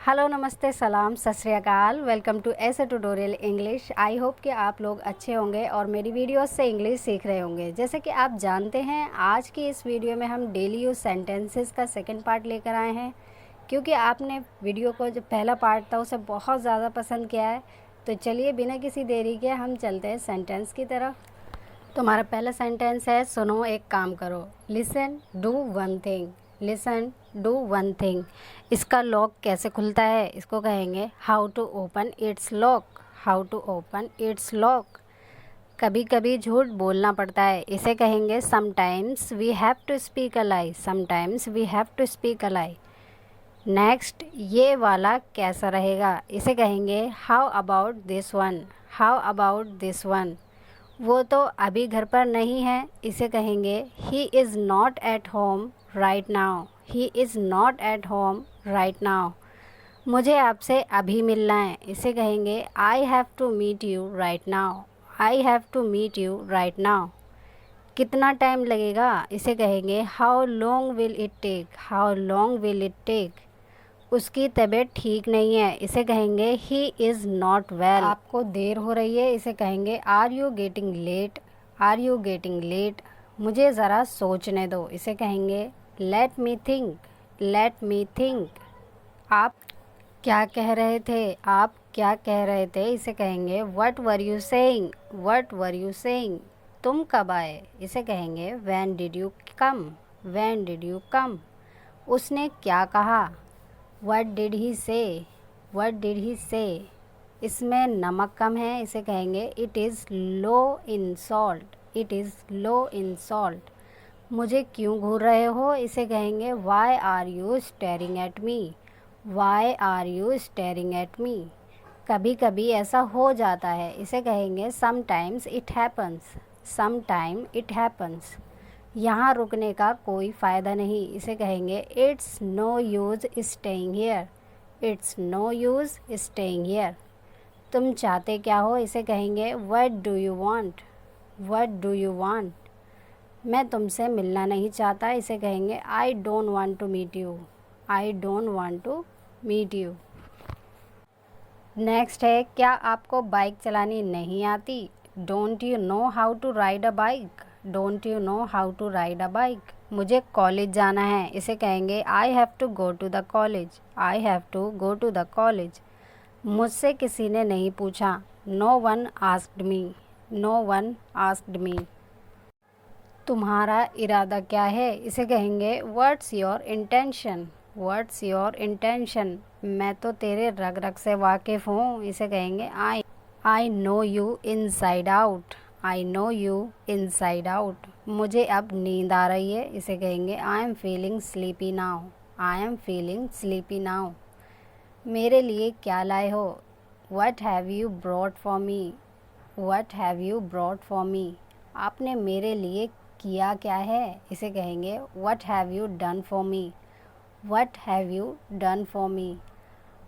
Hello, नमस्ते, सलाम, सत श्री अकाल। वेलकम टू ऐसे ट्यूटोरियल इंग्लिश। आई होप कि आप लोग अच्छे होंगे और मेरी वीडियोस से इंग्लिश सीख रहे होंगे। जैसे कि आप जानते हैं, आज की इस वीडियो में हम डेली यूज़ सेंटेंसेस का सेकंड पार्ट लेकर आए हैं, क्योंकि आपने वीडियो को जो पहला पार्ट था उसे बहुत ज़्यादा पसंद किया है। तो चलिए बिना किसी देरी के हम चलते हैं सेंटेंस की तरफ। तो हमारा पहला सेंटेंस है, सुनो एक काम करो। Listen do one thing. Listen do one thing. इसका लॉक कैसे खुलता है, इसको कहेंगे how to open its lock. How to open its lock. कभी कभी झूठ बोलना पड़ता है, इसे कहेंगे sometimes we have to speak a lie. Sometimes we have to speak a lie. Next, ये वाला कैसा रहेगा, इसे कहेंगे how about this one. How about this one. वो तो अभी घर पर नहीं है, इसे कहेंगे he is not at home right now. He is not at home right now. मुझे आपसे अभी मिलना है, इसे कहेंगे I have to meet you right now. I have to meet you right now. कितना टाइम लगेगा, इसे कहेंगे how long will it take. How long will it take. उसकी तबीयत ठीक नहीं है, इसे कहेंगे ही इज़ नॉट वेल। आपको देर हो रही है, इसे कहेंगे are you getting late. Are you getting late. मुझे ज़रा सोचने दो, इसे कहेंगे let me think. Let me think. आप क्या कह रहे थे, आप क्या कह रहे थे, इसे कहेंगे what were you saying. What were you saying. तुम कब आए, इसे कहेंगे when did you come. When did you come. उसने क्या कहा, What did he say? What did he say? इसमें नमक कम है, इसे कहेंगे It is low in salt. It is low in salt. मुझे क्यों घूर रहे हो, इसे कहेंगे Why are you staring at me? Why are you staring at me? कभी कभी ऐसा हो जाता है, इसे कहेंगे Sometimes it happens. Sometime it happens. यहाँ रुकने का कोई फ़ायदा नहीं, इसे कहेंगे it's no use staying here. It's no use staying here. तुम चाहते क्या हो, इसे कहेंगे what do you want. What do you want. मैं तुमसे मिलना नहीं चाहता, इसे कहेंगे I don't want to meet you. I don't want to meet you. Next है, क्या आपको बाइक चलानी नहीं आती। Don't you know how to ride a bike. Don't you know how to ride a bike. मुझे कॉलेज जाना है, इसे कहेंगे I have to go to the college. I have to go to the college. मुझसे किसी ने नहीं पूछा, no one asked me. No one asked me. तुम्हारा इरादा क्या है, इसे कहेंगे what's your intention. What's your intention. मैं तो तेरे रग रग से वाकिफ़ हूँ, इसे कहेंगे I know you inside out. I know you inside out. मुझे अब नींद आ रही है, इसे कहेंगे I am feeling sleepy now. I am feeling sleepy now. मेरे लिए क्या लाए हो, what have you brought for me. What have you brought for me. आपने मेरे लिए किया क्या है, इसे कहेंगे what have you done for me. What have you done for me.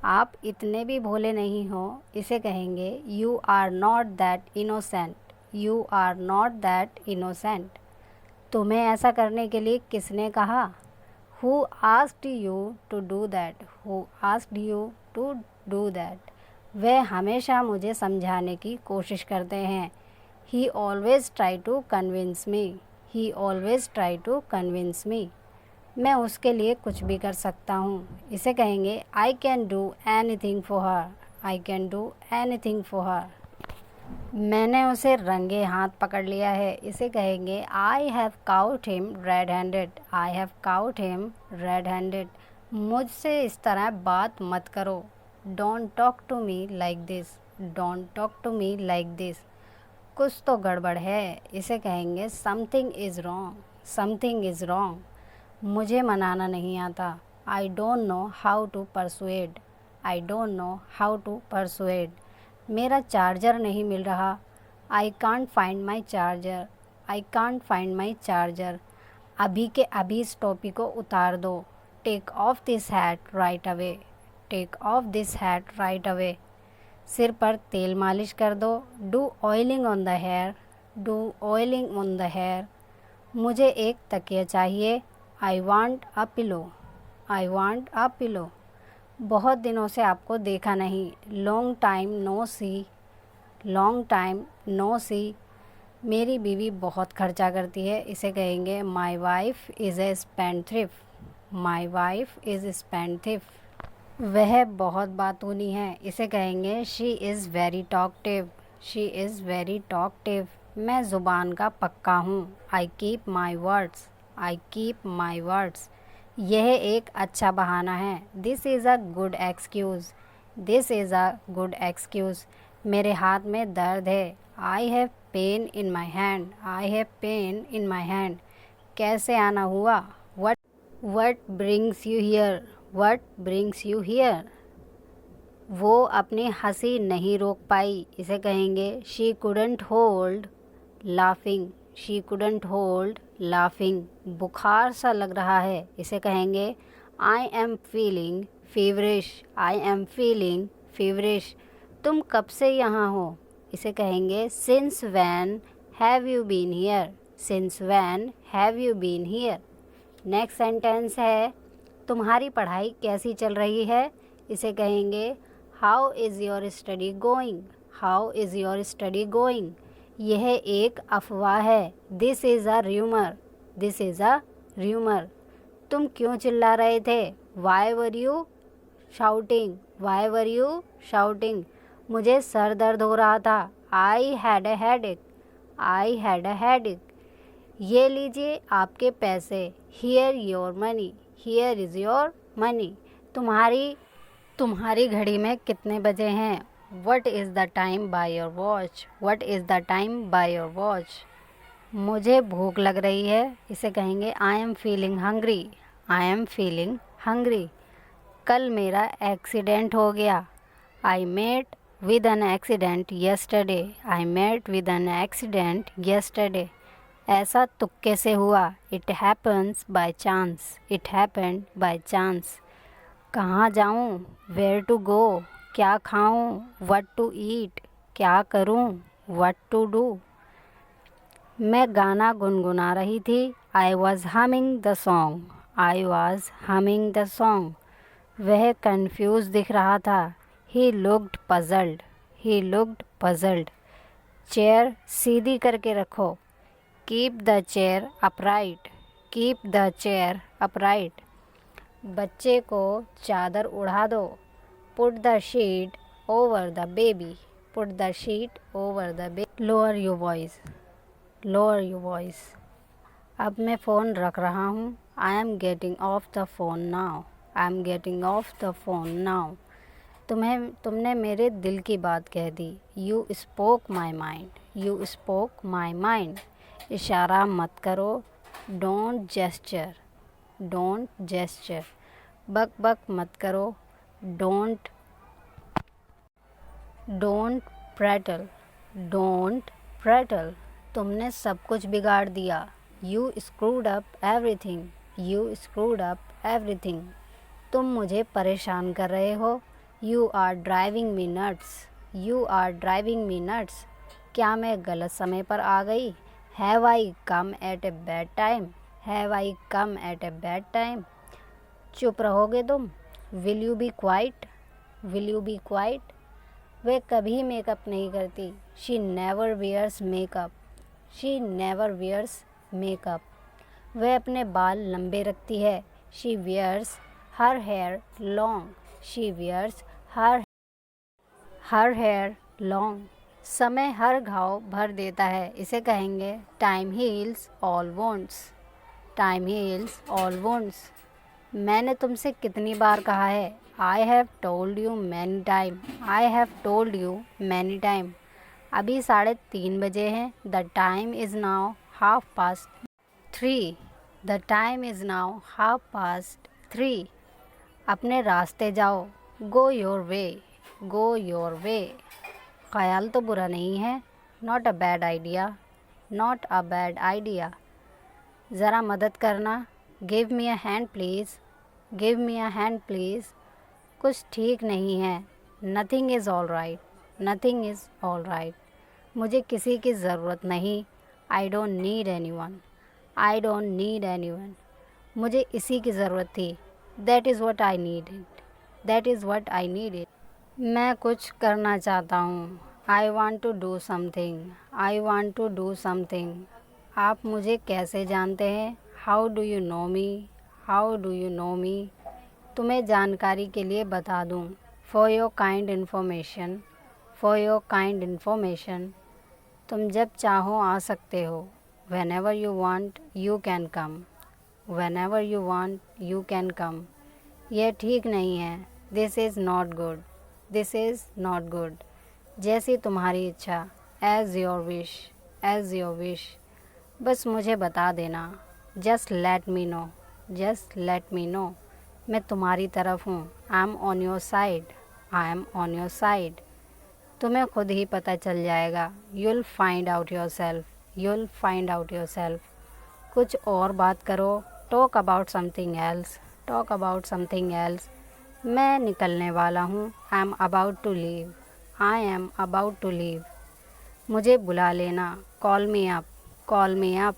आप इतने भी भोले नहीं हो, इसे कहेंगे you are not that innocent. You are not that innocent. तुम्हें ऐसा करने के लिए किसने कहा, who asked you to do that. Who asked you to do that. वह हमेशा मुझे समझाने की कोशिश करते हैं, he always try to convince me. He always try to convince me. मैं उसके लिए कुछ भी कर सकता हूँ, इसे कहेंगे I can do anything for her. I can do anything for her. मैंने उसे रंगे हाथ पकड़ लिया है, इसे कहेंगे I have caught him red handed. I have caught him red handed. मुझसे इस तरह बात मत करो, don't talk to me like this. Don't talk to me like this. कुछ तो गड़बड़ है, इसे कहेंगे something is wrong. Something is wrong. मुझे मनाना नहीं आता, I don't know how to persuade. I don't know how to persuade. मेरा चार्जर नहीं मिल रहा, I can't find my charger. I can't find my charger. अभी के अभी इस टोपी को उतार दो, take off this hat right away. Take off this hat right away. सिर पर तेल मालिश कर दो, do oiling on the hair. Do oiling on the hair. मुझे एक तकिया चाहिए, I want a pillow. I want a pillow. बहुत दिनों से आपको देखा नहीं, long time no see, long time no see. मेरी बीवी बहुत खर्चा करती है, इसे कहेंगे my wife is a spendthrift, my wife is spendthrift. वह बहुत बातूनी है, इसे कहेंगे she is very talkative, she is very talkative. मैं ज़ुबान का पक्का हूँ, I keep my words, I keep my words. यह एक अच्छा बहाना है, this is a good excuse, this is a good excuse. मेरे हाथ में दर्द है, I have pain in my hand, I have pain in my hand. कैसे आना हुआ, what brings you here, what brings you here. वो अपनी हंसी नहीं रोक पाई, इसे कहेंगे she couldn't hold laughing, she couldn't hold laughing. बुखार सा लग रहा है, इसे कहेंगे I am feeling feverish, I am feeling feverish. तुम कब से यहाँ हो, इसे कहेंगे since when have you been here, since when have you been here. Next sentence है तुम्हारी पढ़ाई कैसी चल रही है, इसे कहेंगे how is your study going, how is your study going. यह एक अफवाह है, this is a rumour, this is a rumour. तुम क्यों चिल्ला रहे थे, why were you shouting, why were you shouting. मुझे सर दर्द हो रहा था, आई had a headache, I had a headache. ये लीजिए आपके पैसे, here your money, here is your money. तुम्हारी घड़ी में कितने बजे हैं, what is the time by your watch, what is the time by your watch. मुझे भूख लग रही है, इसे कहेंगे I am feeling hungry, I am feeling hungry. कल मेरा एक्सीडेंट हो गया, I met with an accident yesterday, I met with an accident yesterday. ऐसा तुक्के से हुआ, it happens by chance, it happened by chance. कहाँ जाऊँ, वेयर टू गो, क्या खाऊँ, व्हाट टू ईट, क्या करूँ, व्हाट टू डू। मैं गाना गुनगुना रही थी, I was humming the song, I was humming the song. वह कंफ्यूज दिख रहा था, he looked puzzled, he looked puzzled. Chair सीधी करके रखो, keep the chair upright, keep the chair upright. बच्चे को चादर उड़ा दो, put the sheet over the baby, put the sheet over the baby. Lower your voice, lower your voice. अब मैं फ़ोन रख रहा हूँ, I am getting off the phone now, I am getting off the phone now. तुमने मेरे दिल की बात कह दी, you spoke my mind, you spoke my mind. इशारा मत करो, डोंट जेस्चर, डोंट जेस्चर। बक बक मत करो, डोंट प्रैटल, डोंट प्रैटल। तुमने सब कुछ बिगाड़ दिया, you screwed up everything, you screwed up everything. तुम मुझे परेशान कर रहे हो, you are driving me nuts, you are driving me nuts. क्या मैं गलत समय पर आ गई, have I come at a bad time, have I come at a bad time. चुप रहोगे तुम, will you be quiet, will you be quiet. वह कभी मेकअप नहीं करती, she never wears makeup, she never wears makeup. वह अपने बाल लंबे रखती है, she wears her hair long, she wears her hair long. समय हर घाव भर देता है, इसे कहेंगे time heals all wounds, time heals all wounds. मैंने तुमसे कितनी बार कहा है, I have told you many time, I have told you many time. अभी 3:30 बजे हैं, the time is now 3:30, the time is now 3:30। अपने रास्ते जाओ, go your way, go your way. ख्याल तो बुरा नहीं है, not a bad idea, not a bad idea. ज़रा मदद करना, give me a hand please, give me a hand please. कुछ ठीक नहीं है, nothing is all right, nothing is all right. मुझे किसी की ज़रूरत नहीं, I don't need anyone, I don't need anyone. मुझे इसी की ज़रूरत थी, that is what I needed, that is what I need. मैं कुछ करना चाहता हूँ। आई want to do something. I want to do something. आप मुझे कैसे जानते हैं? How do you know me? How do you know me? तुम्हें जानकारी के लिए बता दूँ। For your kind information. For your kind information. तुम जब चाहो आ सकते हो। Whenever you want you can come. Whenever you want you can come. यह ठीक नहीं है। This is not good. This is not good. जैसी तुम्हारी इच्छा। As your wish. As your wish. बस मुझे बता देना। Just let me know. Just let me know. मैं तुम्हारी तरफ हूँ। I M on your side. I am on your side. तुम्हें खुद ही पता चल जाएगा। You'll find out your self. You'll find out your self. कुछ और बात करो। Talk about something else. Talk about something else. मैं निकलने वाला हूँ। I am about to leave. I am about to leave. मुझे बुला लेना। Call me up. Call me up.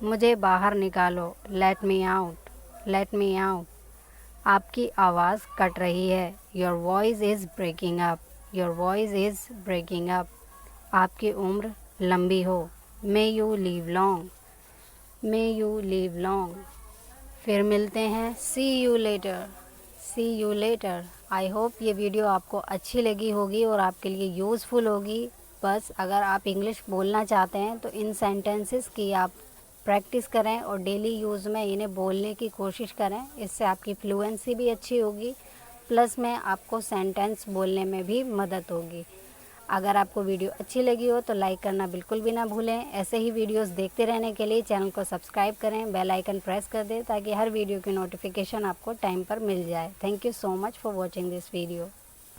मुझे बाहर निकालो। Let me out. Let me out. आपकी आवाज़ कट रही है। Your voice is breaking up. Your voice is breaking up. आपकी उम्र लंबी हो। May you live long. May you live long. फिर मिलते हैं। See you later. See you later. I hope ये वीडियो आपको अच्छी लगी होगी और आपके लिए यूज़फुल होगी। बस अगर आप इंग्लिश बोलना चाहते हैं तो इन सेंटेंसेस की आप प्रैक्टिस करें और डेली यूज़ में इन्हें बोलने की कोशिश करें। इससे आपकी फ्लुएंसी भी अच्छी होगी, प्लस में आपको सेंटेंस बोलने में भी मदद होगी। अगर आपको वीडियो अच्छी लगी हो तो लाइक करना बिल्कुल भी ना भूलें। ऐसे ही वीडियोस देखते रहने के लिए चैनल को सब्सक्राइब करें, बेल आइकन प्रेस कर दें ताकि हर वीडियो की नोटिफिकेशन आपको टाइम पर मिल जाए। Thank you so much for watching this video.